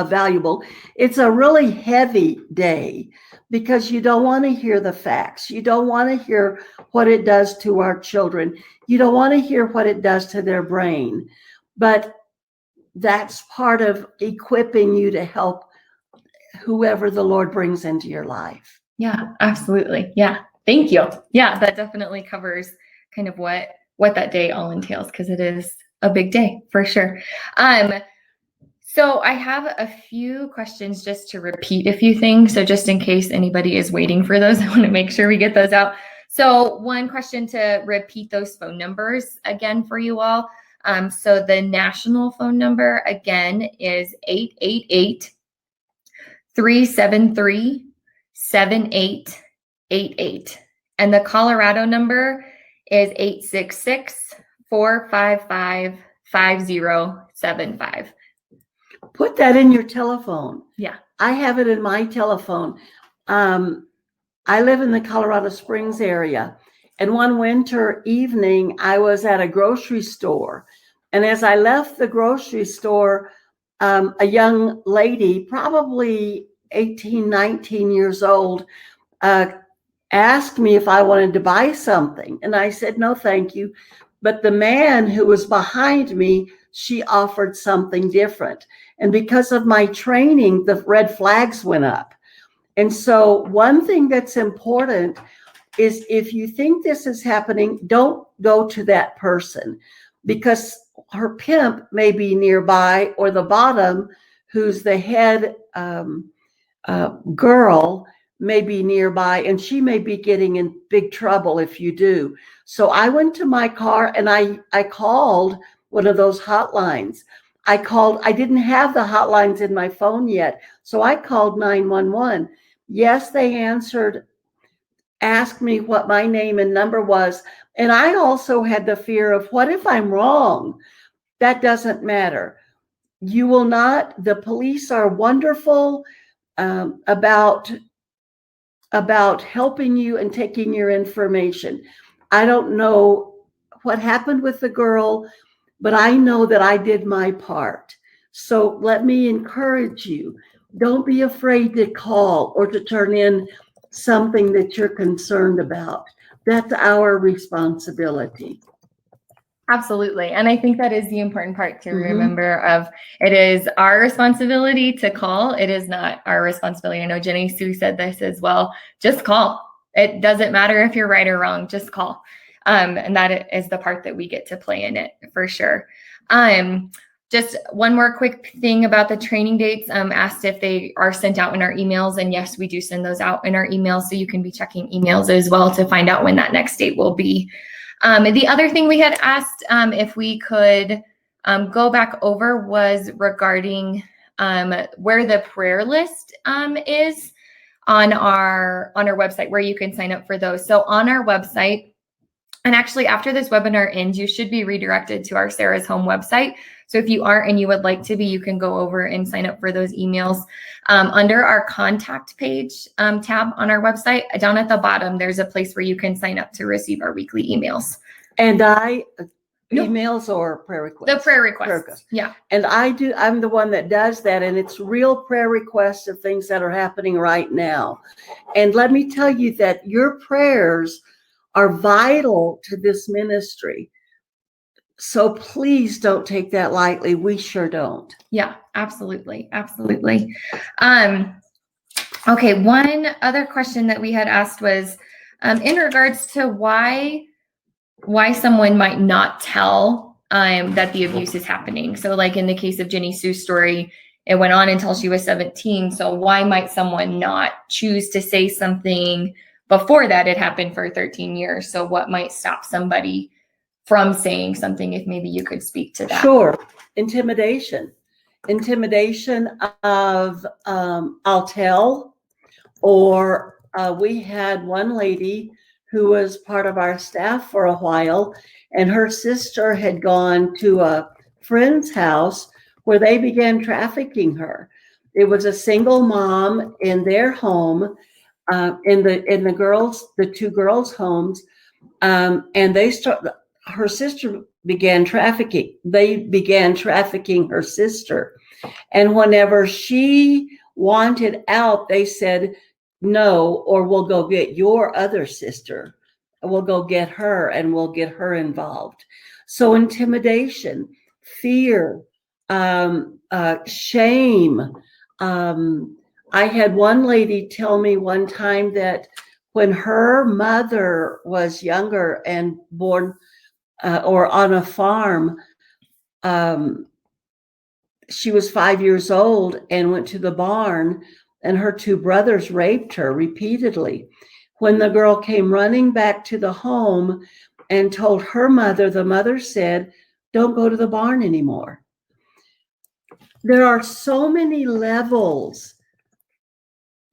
valuable. It's a really heavy day because you don't want to hear the facts. You don't want to hear what it does to our children. You don't want to hear what it does to their brain. But that's part of equipping you to help whoever the Lord brings into your life. Yeah, absolutely. Yeah. Thank you. Yeah, that definitely covers kind of what that day all entails, because it is a big day for sure. So I have a few questions just to repeat a few things. So just in case anybody is waiting for those, I want to make sure we get those out. So one question to repeat those phone numbers again for you all. So the national phone number again is 888-373-7888. And the Colorado number is 866-455-5075. Put that in your telephone. Yeah. I have it in my telephone. I live in the Colorado Springs area. And one winter evening, I was at a grocery store. And as I left the grocery store, a young lady, probably 18, 19 years old, asked me if I wanted to buy something. And I said, no, thank you. But the man who was behind me, she offered something different. And because of my training, the red flags went up. And so one thing that's important is if you think this is happening, don't go to that person, because her pimp may be nearby, or the bottom, who's the head girl, may be nearby, and she may be getting in big trouble if you do. So I went to my car and I called one of those hotlines. I didn't have the hotlines in my phone yet, so I called 911. Yes, they answered, asked me what my name and number was. And I also had the fear of, what if I'm wrong? That doesn't matter. You will not. The police are wonderful about helping you and taking your information. I don't know what happened with the girl, but I know that I did my part. So let me encourage you. don't be afraid to call or to turn in something that you're concerned about. That's our responsibility. Absolutely. And I think that is the important part to Mhm. remember of it is our responsibility to call. It is not our responsibility. I know Jennisue said this as well. Just call. It doesn't matter if you're right or wrong, just call. And that is the part that we get to play in it for sure. Just one more quick thing about the training dates. Asked if they are sent out in our emails. And yes, we do send those out in our emails. So you can be checking emails as well to find out when that next date will be. The other thing we had asked if we could go back over was regarding where the prayer list is on our website, where you can sign up for those. So on our website, and actually after this webinar ends, you should be redirected to our Sarah's Home website. So if you aren't and you would like to be, you can go over and sign up for those emails. Under our contact page tab on our website, down at the bottom, there's a place where you can sign up to receive our weekly emails. And emails or prayer requests? The prayer requests. Yeah. And I'm the one that does that. And it's real prayer requests of things that are happening right now. And let me tell you that your prayers are vital to this ministry. So please don't take that lightly. We sure don't. Yeah, absolutely. Absolutely. Okay. One other question that we had asked was in regards to why someone might not tell that the abuse is happening. So like in the case of Jennisue's story, it went on until she was 17. So why might someone not choose to say something before that? It happened for 13 years. So what might stop somebody from saying something, if maybe you could speak to that? Sure. Intimidation of I'll tell, or we had one lady who was part of our staff for a while, and her sister had gone to a friend's house where they began trafficking her. It was a single mom in their home, in the two girls' homes, and her sister began trafficking. They began trafficking her sister. And whenever she wanted out, they said, no, or we'll go get your other sister. We'll go get her and we'll get her involved. So intimidation, fear, shame. I had one lady tell me one time that when her mother was younger and born or on a farm, she was 5 years old and went to the barn, and her two brothers raped her repeatedly. When the girl came running back to the home and told her mother, the mother said, don't go to the barn anymore. There are so many levels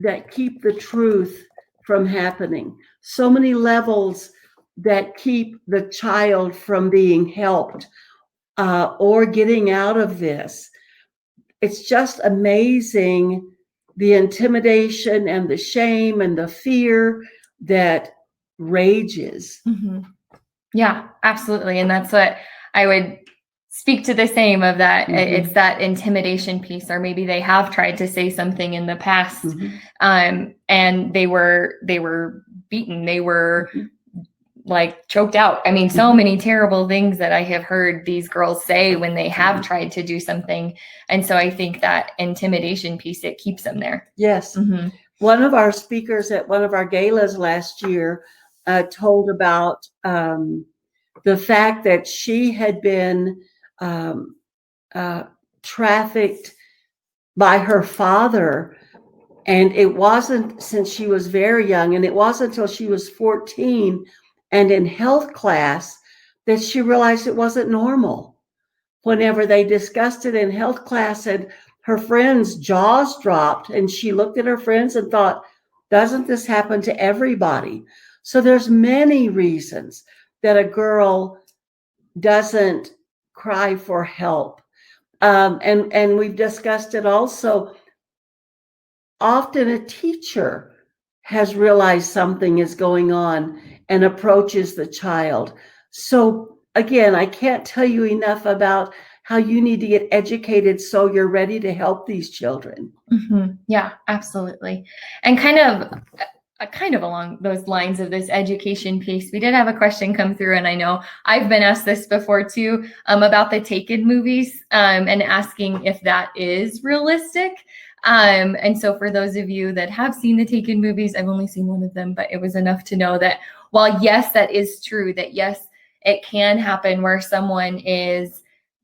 that keep the truth from happening, so many levels that keep the child from being helped or getting out of this. It's just amazing, the intimidation and the shame and the fear that rages. Mm-hmm. Yeah, absolutely. And that's what I would speak to, the same of that. Mm-hmm. It's that intimidation piece, or maybe they have tried to say something in the past, mm-hmm. And they were beaten. They were mm-hmm. like choked out. I mean, so mm-hmm. many terrible things that I have heard these girls say when they have mm-hmm. tried to do something. And so I think that intimidation piece, it keeps them there. Yes. Mm-hmm. One of our speakers at one of our galas last year told about the fact that she had been trafficked by her father. And it wasn't since she was very young, and it wasn't until she was 14 and in health class that she realized it wasn't normal. Whenever they discussed it in health class, and her friends' jaws dropped, and she looked at her friends and thought, doesn't this happen to everybody? So there's many reasons that a girl doesn't cry for help. And we've discussed it also. Often a teacher has realized something is going on and approaches the child. So again, I can't tell you enough about how you need to get educated so you're ready to help these children. Yeah, absolutely. And kind of along those lines of this education piece, we did have a question come through, and I know I've been asked this before too, about the Taken movies, and asking if that is realistic. And so for those of you that have seen the Taken movies, I've only seen one of them, but it was enough to know that while yes, that is true, that yes, it can happen where someone is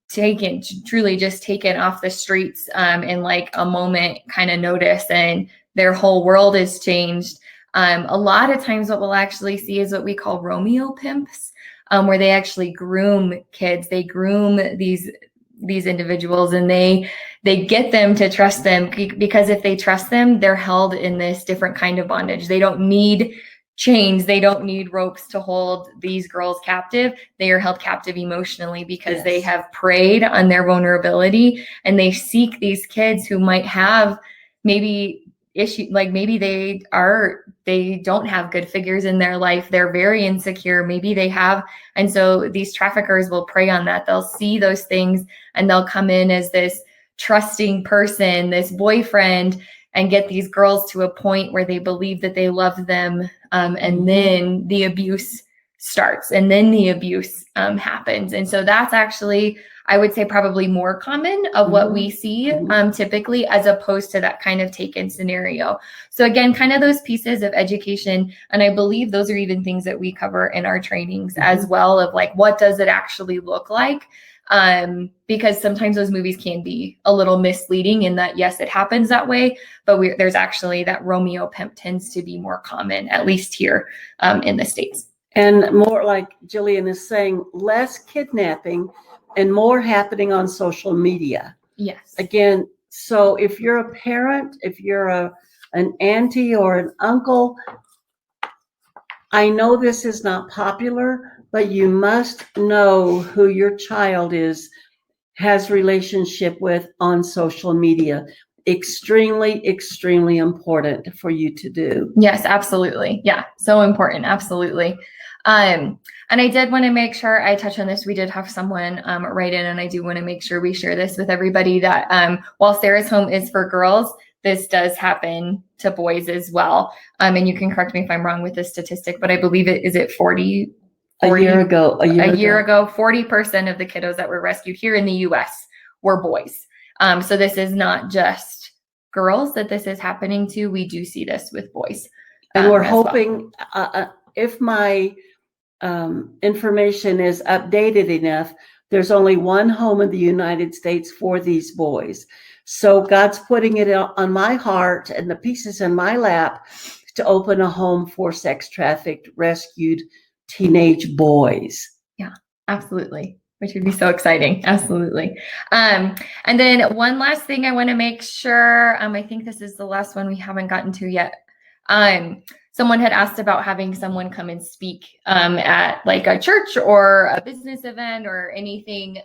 taken, truly just taken off the streets in like a moment kind of notice, and their whole world is changed. A lot of times what we'll actually see is what we call Romeo pimps, where they actually groom kids. They groom these individuals, and they get them to trust them, because if they trust them, they're held in this different kind of bondage. They don't need chains. They don't need ropes to hold these girls captive. They are held captive emotionally because they have preyed on their vulnerability, and they seek these kids who might have maybe issue, like maybe they don't have good figures in their life. They're very insecure. Maybe they have. And so these traffickers will prey on that. They'll see those things, and they'll come in as this trusting person, this boyfriend, and get these girls to a point where they believe that they love them. And then the abuse starts, and then the abuse happens. And so that's actually, I would say, probably more common of what we see typically, as opposed to that kind of Taken scenario. So again, kind of those pieces of education. And I believe those are even things that we cover in our trainings as well, of like, what does it actually look like? Because sometimes those movies can be a little misleading in that, yes, it happens that way, but there's actually that Romeo pimp tends to be more common, at least here in the States. And more, like Jillian is saying, less kidnapping and more happening on social media. Yes. Again, so if you're a parent, if you're an auntie or an uncle, I know this is not popular, but you must know who your child has relationship with on social media. Extremely, extremely important for you to do. Yes, absolutely. Yeah, so important. Absolutely. And I did want to make sure I touch on this. We did have someone write in, and I do want to make sure we share this with everybody, that while Sarah's Home is for girls, this does happen to boys as well. And you can correct me if I'm wrong with this statistic, but I believe is it 40? A year ago, 40% of the kiddos that were rescued here in the U.S. were boys. So this is not just girls that this is happening to. We do see this with boys. And we're hoping, if my information is updated enough, there's only one home in the United States for these boys. So God's putting it on my heart and the pieces in my lap to open a home for sex trafficked, rescued teenage boys. Yeah, absolutely. Which would be so exciting. Absolutely. And then one last thing I want to make sure, I think this is the last one we haven't gotten to yet. Someone had asked about having someone come and speak at like a church or a business event or anything.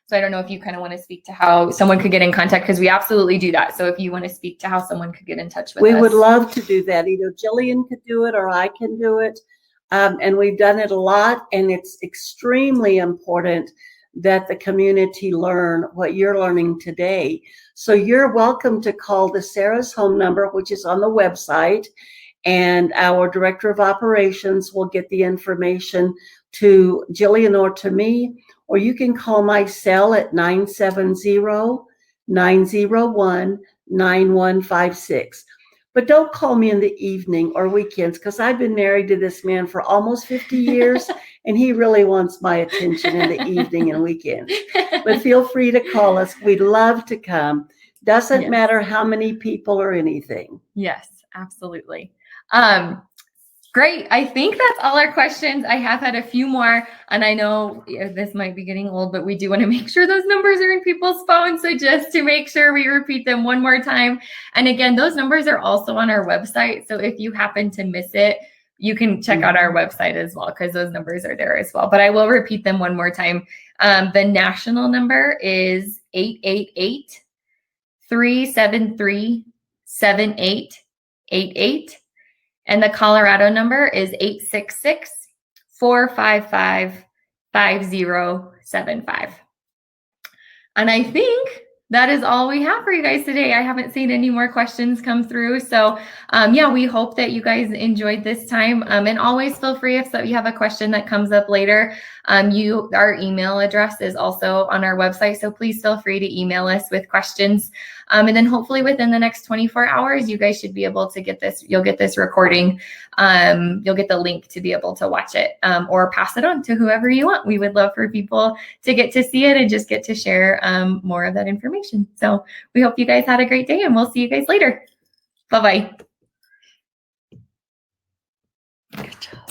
So I don't know if you kind of want to speak to how someone could get in contact, because we absolutely do that. So if you want to speak to how someone could get in touch with us. We would love to do that. Either Jillian could do it or I can do it. And we've done it a lot, and it's extremely important that the community learn what you're learning today. So you're welcome to call the Sarah's Home number, which is on the website, and our Director of Operations will get the information to Jillian or to me, or you can call my cell at 970-901-9156. But don't call me in the evening or weekends, because I've been married to this man for almost 50 years, and he really wants my attention in the evening and weekends. But feel free to call us. We'd love to come. Doesn't matter how many people or anything. Yes, absolutely. Great. I think that's all our questions. I have had a few more, and I know this might be getting old, but we do want to make sure those numbers are in people's phones. So just to make sure we repeat them one more time. And again, those numbers are also on our website. So if you happen to miss it, you can check out our website as well, because those numbers are there as well. But I will repeat them one more time. The national number is 888-373-7888. And the Colorado number is 866-455-5075. And I think that is all we have for you guys today. I haven't seen any more questions come through. So yeah, we hope that you guys enjoyed this time. And always feel free if you have a question that comes up later. Our email address is also on our website. So please feel free to email us with questions. And then hopefully within the next 24 hours, you guys should be able to get this. You'll get this recording. You'll get the link to be able to watch it or pass it on to whoever you want. We would love for people to get to see it and just get to share more of that information. So we hope you guys had a great day, and we'll see you guys later. Bye-bye. Good job.